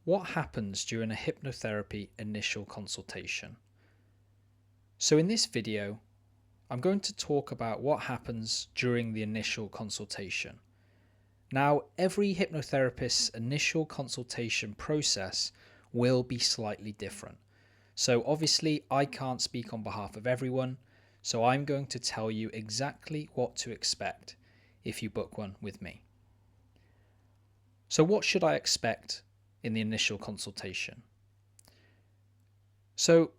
What happens during a hypnotherapy initial consultation? So in this video, I'm going to talk about what happens during the initial consultation. Now, every hypnotherapist's initial consultation process will be slightly different. So obviously I can't speak on behalf of everyone, so I'm going to tell you exactly what to expect if you book one with me. So what should I expect in the initial consultation? So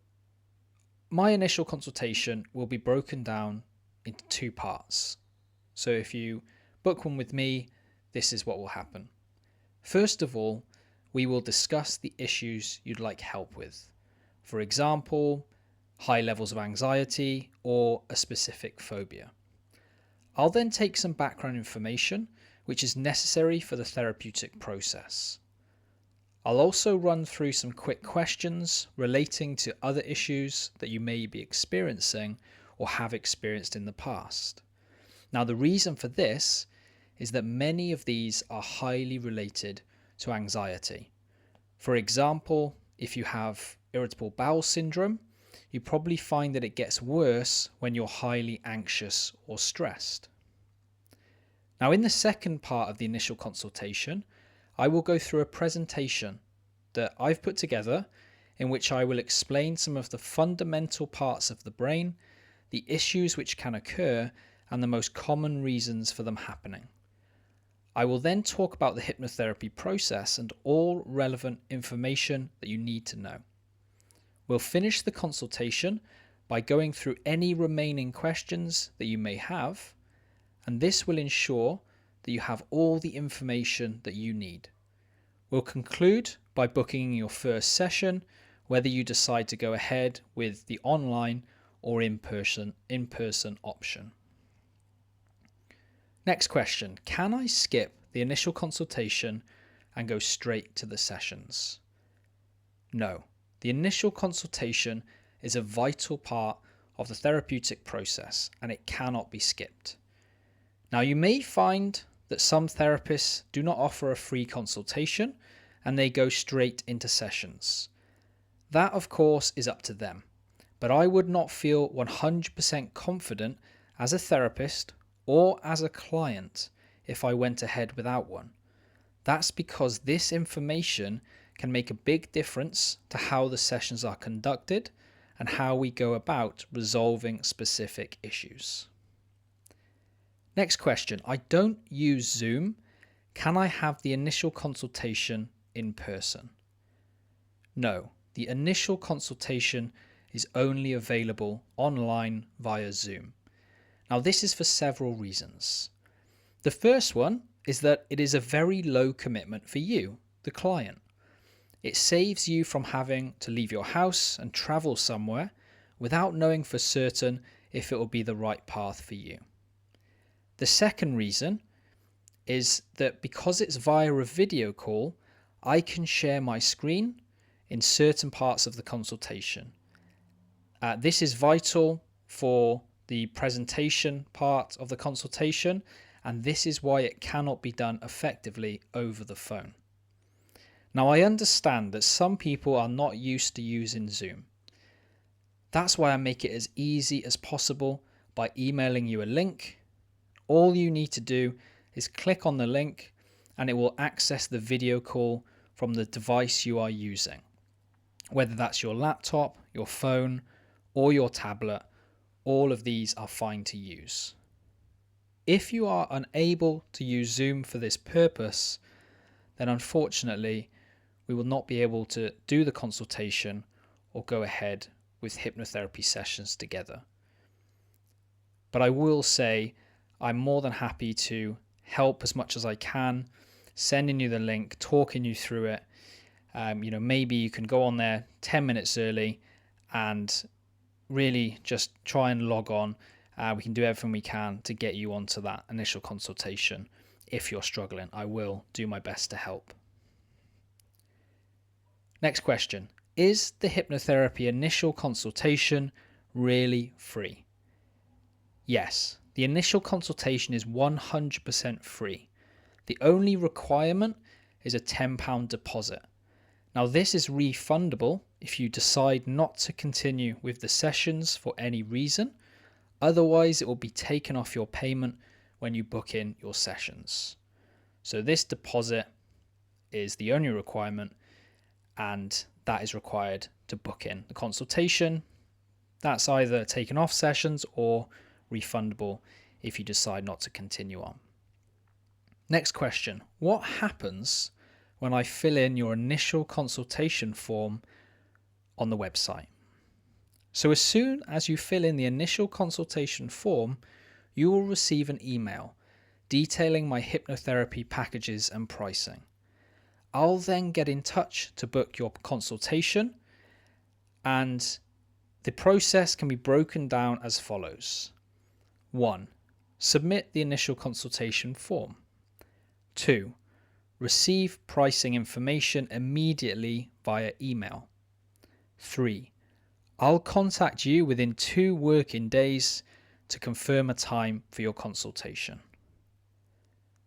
my initial consultation will be broken down into two parts. So if you book one with me, this is what will happen. First of all, we will discuss the issues you'd like help with. For example, high levels of anxiety or a specific phobia. I'll then take some background information which is necessary for the therapeutic process. I'll also run through some quick questions relating to other issues that you may be experiencing or have experienced in the past. Now, the reason for this is that many of these are highly related to anxiety. For example, if you have irritable bowel syndrome, you probably find that it gets worse when you're highly anxious or stressed. Now, in the second part of the initial consultation, I will go through a presentation that I've put together in which I will explain some of the fundamental parts of the brain, the issues which can occur, and the most common reasons for them happening. I will then talk about the hypnotherapy process and all relevant information that you need to know. We'll finish the consultation by going through any remaining questions that you may have, and this will ensure that you have all the information that you need. We'll conclude by booking your first session, whether you decide to go ahead with the online or in-person option. Next question, can I skip the initial consultation and go straight to the sessions? No, the initial consultation is a vital part of the therapeutic process and it cannot be skipped. Now, you may find that some therapists do not offer a free consultation and they go straight into sessions. That, of course, is up to them, but I would not feel 100% confident as a therapist or as a client if I went ahead without one. That's because this information can make a big difference to how the sessions are conducted and how we go about resolving specific issues. Next question, I don't use Zoom. Can I have the initial consultation in person? No, the initial consultation is only available online via Zoom. Now, this is for several reasons. The first one is that it is a very low commitment for you, the client. It saves you from having to leave your house and travel somewhere without knowing for certain if it will be the right path for you. The second reason is that because it's via a video call, I can share my screen in certain parts of the consultation. This is vital for the presentation part of the consultation, and this is why it cannot be done effectively over the phone. Now, I understand that some people are not used to using Zoom. That's why I make it as easy as possible by emailing you a link. All you need to do is click on the link and it will access the video call from the device you are using. Whether that's your laptop, your phone, or your tablet, all of these are fine to use. If you are unable to use Zoom for this purpose, then unfortunately, we will not be able to do the consultation or go ahead with hypnotherapy sessions together. But I will say I'm more than happy to help as much as I can, sending you the link, talking you through it. Maybe you can go on there 10 minutes early and really just try and log on. We can do everything we can to get you onto that initial consultation. If you're struggling, I will do my best to help. Next question. Is the hypnotherapy initial consultation really free? Yes, the initial consultation is 100% free. The only requirement is a £10 deposit. Now, this is refundable if you decide not to continue with the sessions for any reason. Otherwise, it will be taken off your payment when you book in your sessions. So this deposit is the only requirement, and that is required to book in the consultation. That's either taken off sessions or refundable if you decide not to continue on. Next question: what happens when I fill in your initial consultation form on the website? So as soon as you fill in the initial consultation form, you will receive an email detailing my hypnotherapy packages and pricing. I'll then get in touch to book your consultation, and the process can be broken down as follows. 1. Submit the initial consultation form. 2. Receive pricing information immediately via email. 3. I'll contact you within 2 working days to confirm a time for your consultation.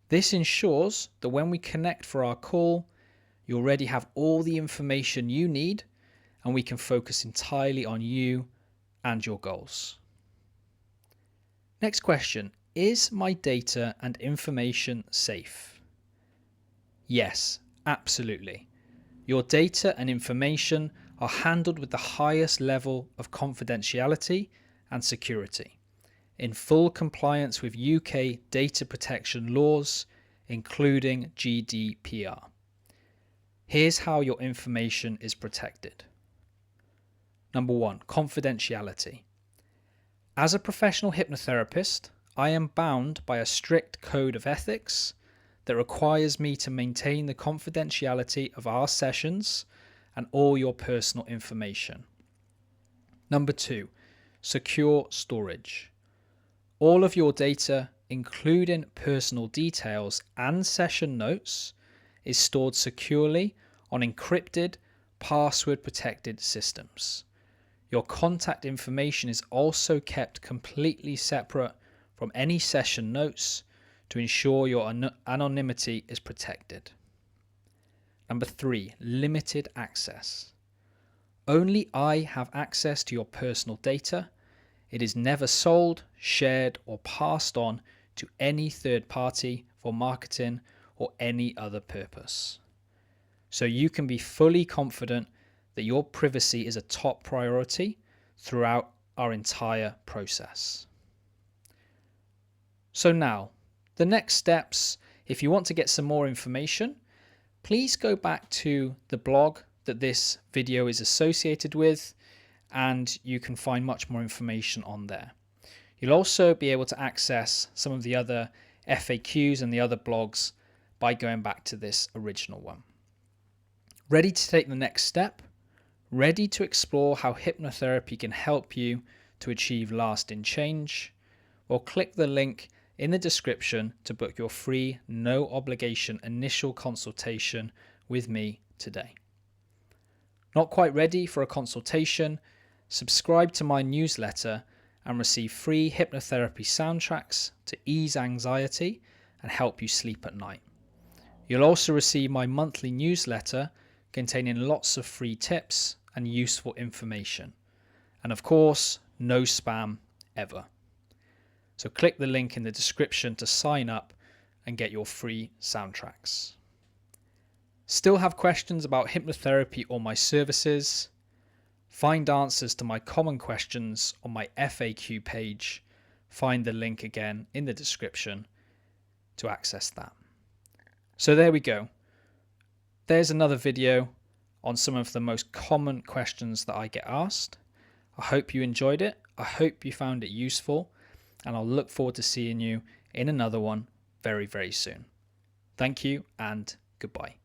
This ensures that when we connect for our call, you already have all the information you need, and we can focus entirely on you and your goals. Next question: is my data and information safe? Yes, absolutely. Your data and information are handled with the highest level of confidentiality and security, in full compliance with UK data protection laws, including GDPR. Here's how your information is protected. Number 1, confidentiality. As a professional hypnotherapist, I am bound by a strict code of ethics that requires me to maintain the confidentiality of our sessions and all your personal information. Number 2, secure storage. All of your data, including personal details and session notes, is stored securely on encrypted, password-protected systems. Your contact information is also kept completely separate from any session notes to ensure your anonymity is protected. Number 3, limited access. Only I have access to your personal data. It is never sold, shared, or passed on to any third party for marketing or any other purpose. So you can be fully confident that your privacy is a top priority throughout our entire process. So now, the next steps, if you want to get some more information, please go back to the blog that this video is associated with, and you can find much more information on there. You'll also be able to access some of the other FAQs and the other blogs by going back to this original one. Ready to take the next step? Ready to explore how hypnotherapy can help you to achieve lasting change? Well, click the link in the description to book your free, no obligation initial consultation with me today. Not quite ready for a consultation? Subscribe to my newsletter and receive free hypnotherapy soundtracks to ease anxiety and help you sleep at night. You'll also receive my monthly newsletter containing lots of free tips and useful information. And of course, no spam ever. So click the link in the description to sign up and get your free soundtracks. Still have questions about hypnotherapy or my services? Find answers to my common questions on my FAQ page. Find the link again in the description to access that. So there we go. There's another video on some of the most common questions that I get asked. I hope you enjoyed it. I hope you found it useful, and I'll look forward to seeing you in another one very, very soon. Thank you and goodbye.